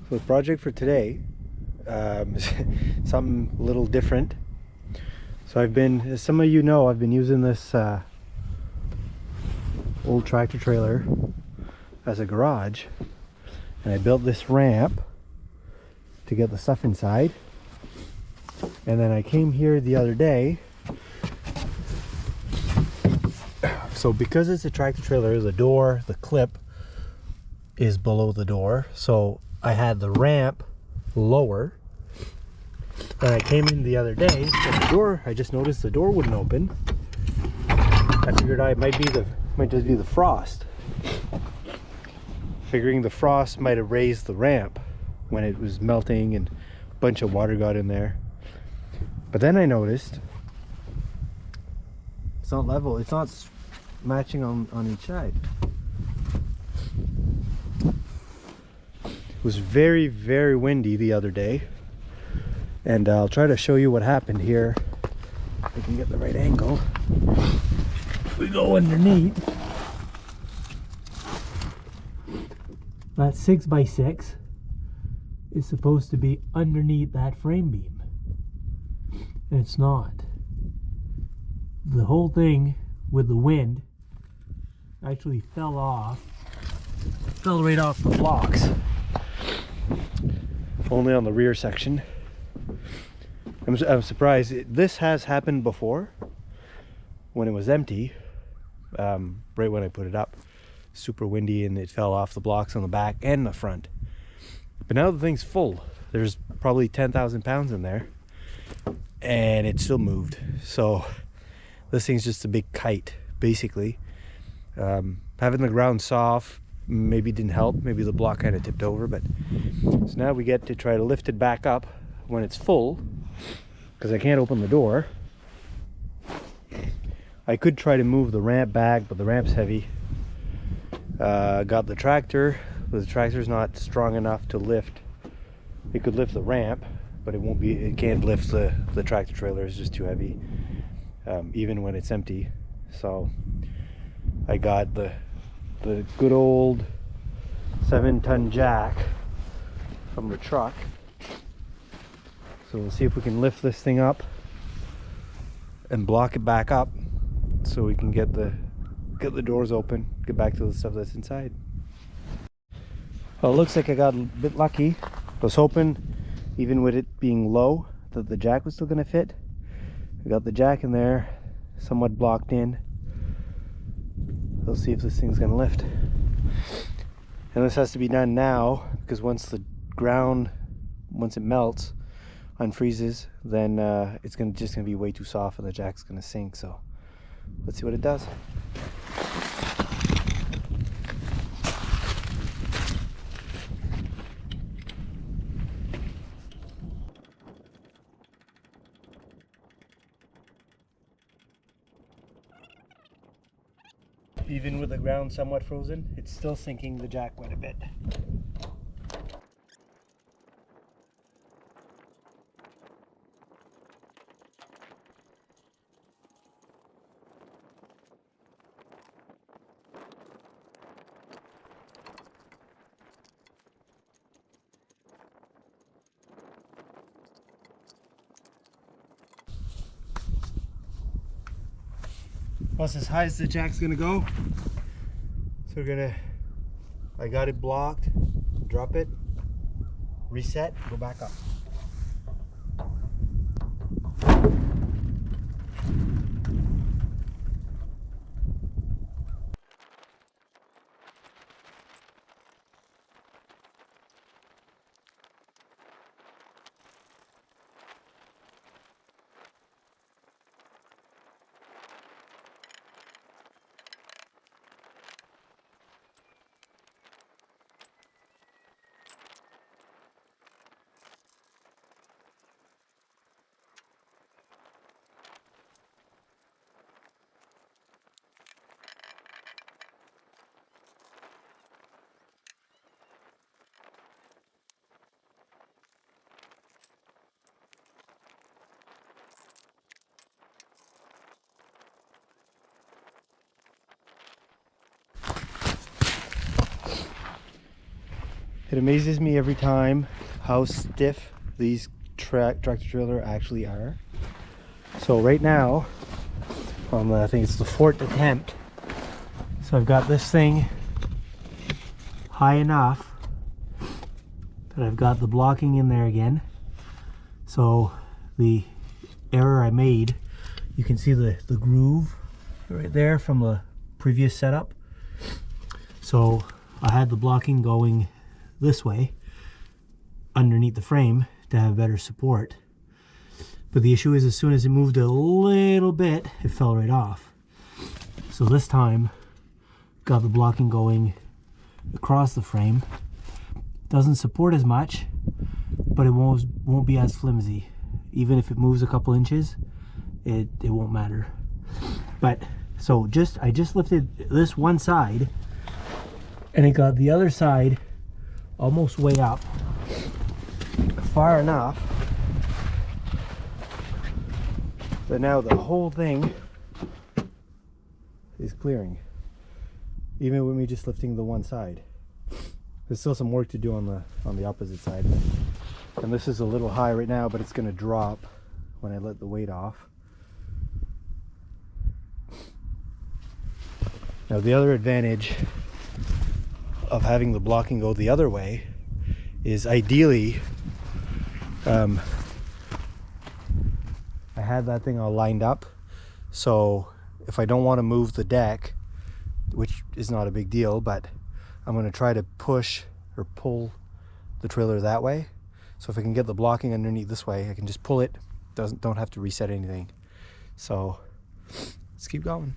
So the project for today, something a little different. So I've been, as some of you know, I've been using this old tractor trailer as a garage, and I built this ramp to get the stuff inside. And then I came here the other day. So because it's a tractor trailer, the door, the clip is below the door. So I had the ramp lower. And I came in the other day, and the door, I just noticed the door wouldn't open. I figured might just be the frost. Figuring the frost might have raised the ramp when it was melting and a bunch of water got in there. But then I noticed it's not level, it's not matching on each side. It was very, very windy the other day, and I'll try to show you what happened here. If I can get the right angle. We go underneath. That 6x6 is supposed to be underneath that frame beam, and it's not. The whole thing with the wind actually fell right off the blocks, only on the rear section. I'm surprised. This has happened before when it was empty, right when I put it up. Super windy and it fell off the blocks on the back and the front. But now the thing's full. There's probably 10,000 pounds in there, and it still moved. So this thing's just a big kite, basically. Having the ground soft maybe didn't help. Maybe the block kind of tipped over, but so now we get to try to lift it back up when it's full, because I can't open the door. I could try to move the ramp back, but the ramp's heavy. Got the tractor, but the tractor's not strong enough to lift. It could lift the ramp, but it can't lift the tractor trailer. It's just too heavy, even when it's empty. So I got the good old 7-ton jack from the truck. So we'll see if we can lift this thing up and block it back up so we can get the doors open, get back to the stuff that's inside. Well, it looks like I got a bit lucky. I was hoping, even with it being low, that the jack was still going to fit. I got the jack in there, somewhat blocked in. We'll see if this thing's going to lift. And this has to be done now, because once it melts, unfreezes, then it's just going to be way too soft and the jack's going to sink. So let's see what it does. Even with the ground somewhat frozen, it's still sinking the jack quite a bit. That's as high as the jack's gonna go. So I got it blocked, drop it, reset, go back up. It amazes me every time how stiff these tractor trailer actually are. So right now, I think it's the fourth attempt. So I've got this thing high enough that I've got the blocking in there again. So the error I made, you can see the groove right there from the previous setup. So I had the blocking going this way underneath the frame to have better support. But the issue is, as soon as it moved a little bit, it fell right off. So this time, got the blocking going across the frame. Doesn't support as much, but it won't be as flimsy. Even if it moves a couple inches, it won't matter. But so I just lifted this one side, and it got the other side almost way up, far enough that now the whole thing is clearing, even with me just lifting the one side. There's still some work to do on the opposite side, and this is a little high right now, but it's going to drop when I let the weight off. Now the other advantage of having the blocking go the other way is, ideally, I had that thing all lined up, so if I don't want to move the deck, which is not a big deal, but I'm going to try to push or pull the trailer that way. So if I can get the blocking underneath this way, I can just pull it, don't have to reset anything. So let's keep going.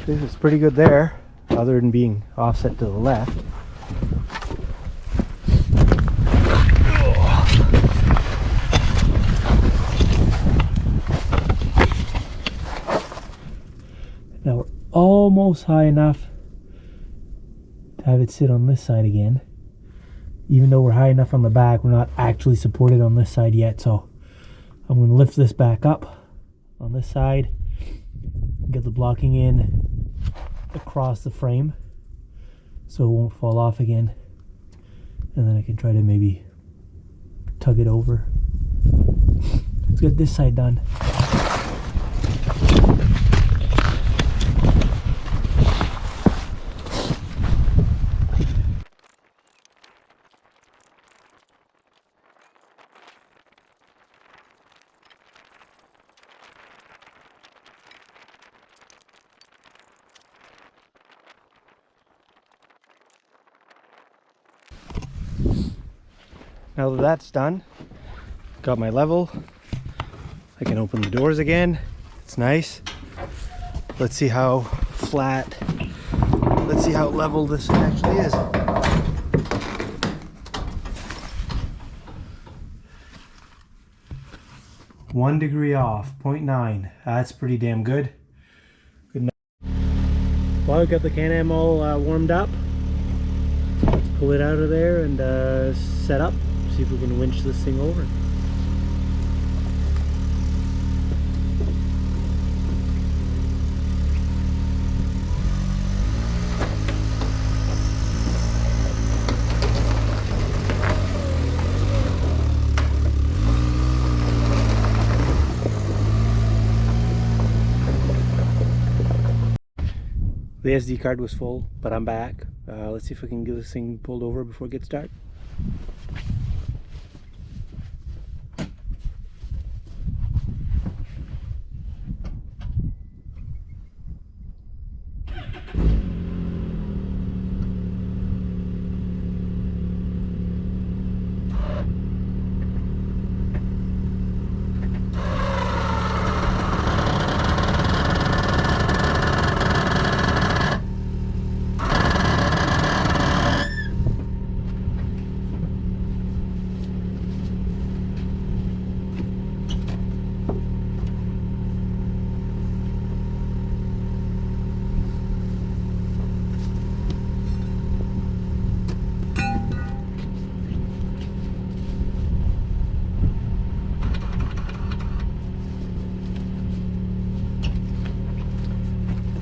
This is pretty good there, other than being offset to the left. Now we're almost high enough to have it sit on this side again. Even though we're high enough on the back, we're not actually supported on this side yet. So I'm going to lift this back up on this side, get the blocking in across the frame so it won't fall off again, and then I can try to maybe tug it over. Let's get this side done. Now that that's done, got my level, I can open the doors again. It's nice. Let's see how flat, let's see how level this actually is. One degree off, 0.9. That's pretty damn good. Good enough. Well, I've got the Can-Am all warmed up. Let's pull it out of there and set up. See if we can winch this thing over. The SD card was full, but I'm back. Let's see if we can get this thing pulled over before it gets dark.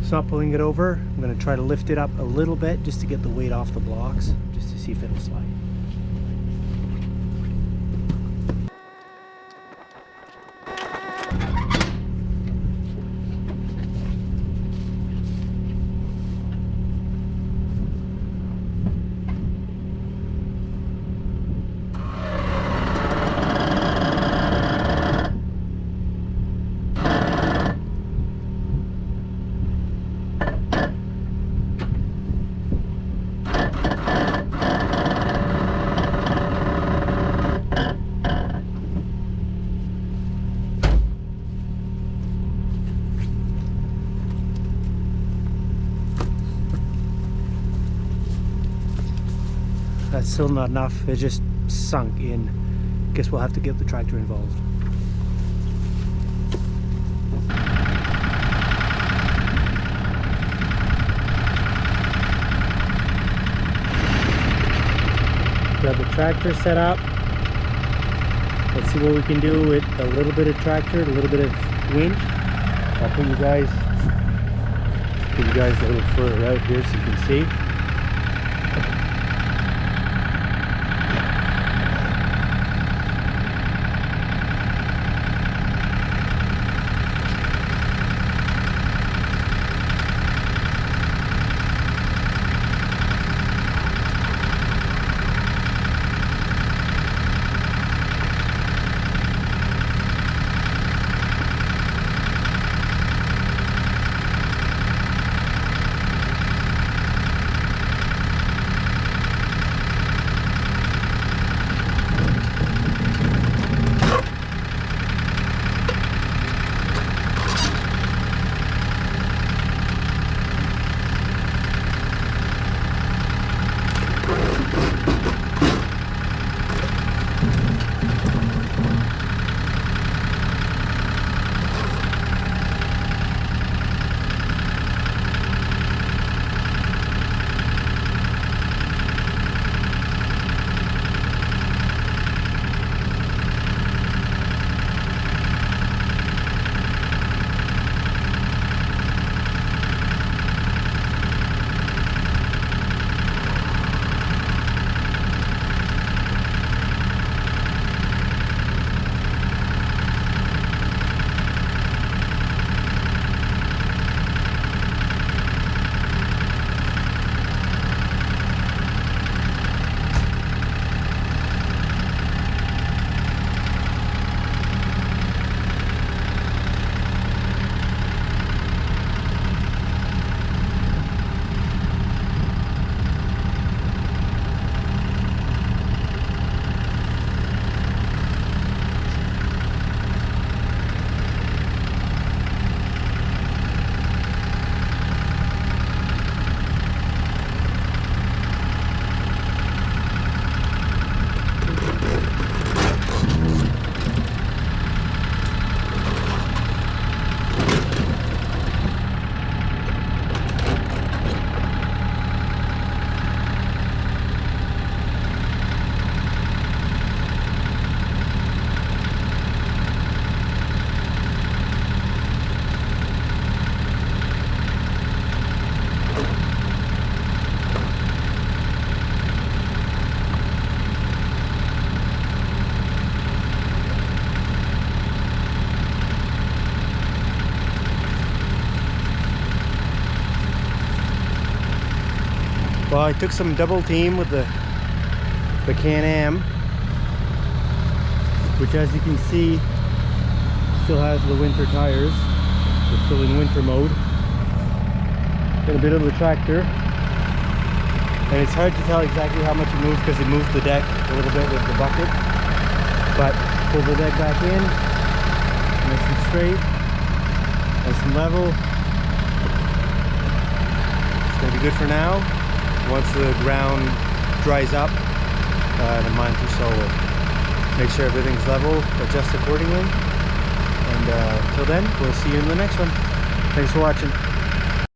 Stop pulling it over. I'm going to try to lift it up a little bit just to get the weight off the blocks, just to see if it'll slide. That's still not enough. It just sunk in. Guess we'll have to get the tractor involved. Got the tractor set up. Let's see what we can do with a little bit of tractor, a little bit of winch. I'll put you guys a little further out here so you can see. Well, I took some double team with the Can-Am, which, as you can see, still has the winter tires. It's still in winter mode. Got a bit of the tractor, and it's hard to tell exactly how much it moves because it moves the deck a little bit with the bucket. But pull the deck back in, nice and straight, nice and level. It's gonna be good for now. Once the ground dries up in a month or so, we'll make sure everything's level, adjust accordingly, and until then, we'll see you in the next one. Thanks for watching.